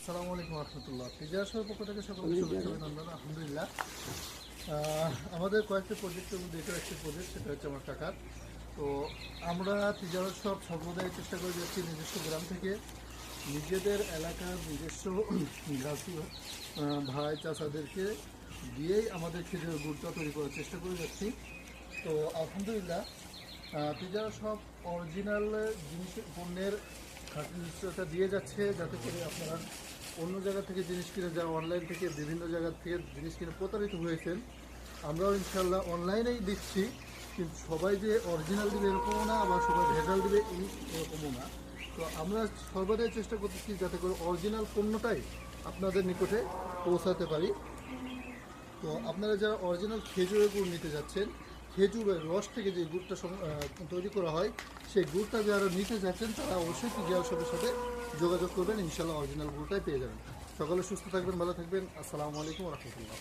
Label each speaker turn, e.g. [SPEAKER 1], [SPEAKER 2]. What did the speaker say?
[SPEAKER 1] আসসালামু আলাইকুম রহমতুল্লাহ। ফিজার শোর পক্ষ থেকে সকলকে শুভেচ্ছা অভিনন্দন। আলহামদুলিল্লাহ, আমাদের কয়েকটি প্রজেক্টের মধ্যে এটা একটি প্রজেক্ট, সেটা হচ্ছে আমার কাকার। তো আমরা তিজারত সব সম্প্রদায়ের চেষ্টা করে যাচ্ছি নিজস্ব গ্রাম থেকে, নিজেদের এলাকার নিজস্ব গাছি ভাই চাচাদেরকে দিয়েই আমাদের খেজুরের গুড়টা তৈরি করার চেষ্টা করে যাচ্ছি। তো আলহামদুলিল্লাহ, তিজারা সব অরিজিনাল জিনিসের পণ্যের খাঁটি নিশ্চয়তা দিয়ে যাচ্ছে, যাতে করে আপনারা অন্য জায়গা থেকে জিনিস কিনে, যারা অনলাইন থেকে বিভিন্ন জায়গা থেকে জিনিস কিনে প্রতারিত হয়েছেন, আমরাও ইনশাল্লাহ অনলাইনেই দিচ্ছি, কিন্তু সবাই যে অরিজিনাল দিবে এরকমও না, আবার সবাই ভেজাল দিবে এরকমও না। তো আমরা সর্বদাই চেষ্টা করতেছি যাতে করে অরিজিনাল পণ্যটাই আপনাদের নিকটে পৌঁছাতে পারি। তো আপনারা যারা অরিজিনাল খেজুরের গুড় নিতে যাচ্ছেন, খেজুরের রস থেকে যে গুড়টা তৈরি করা হয়, সেই গুড়টা যারা নিতে যাচ্ছেন তারা অবশ্যই পিজিআর শপের সাথে যোগাযোগ করবেন, ইনশাল্লাহ অরিজিনাল গুড়টাই পেয়ে যাবেন। সকালে সুস্থ থাকবেন, ভালো থাকবেন। আসসালামু আলাইকুম রহমতুল্লাহ।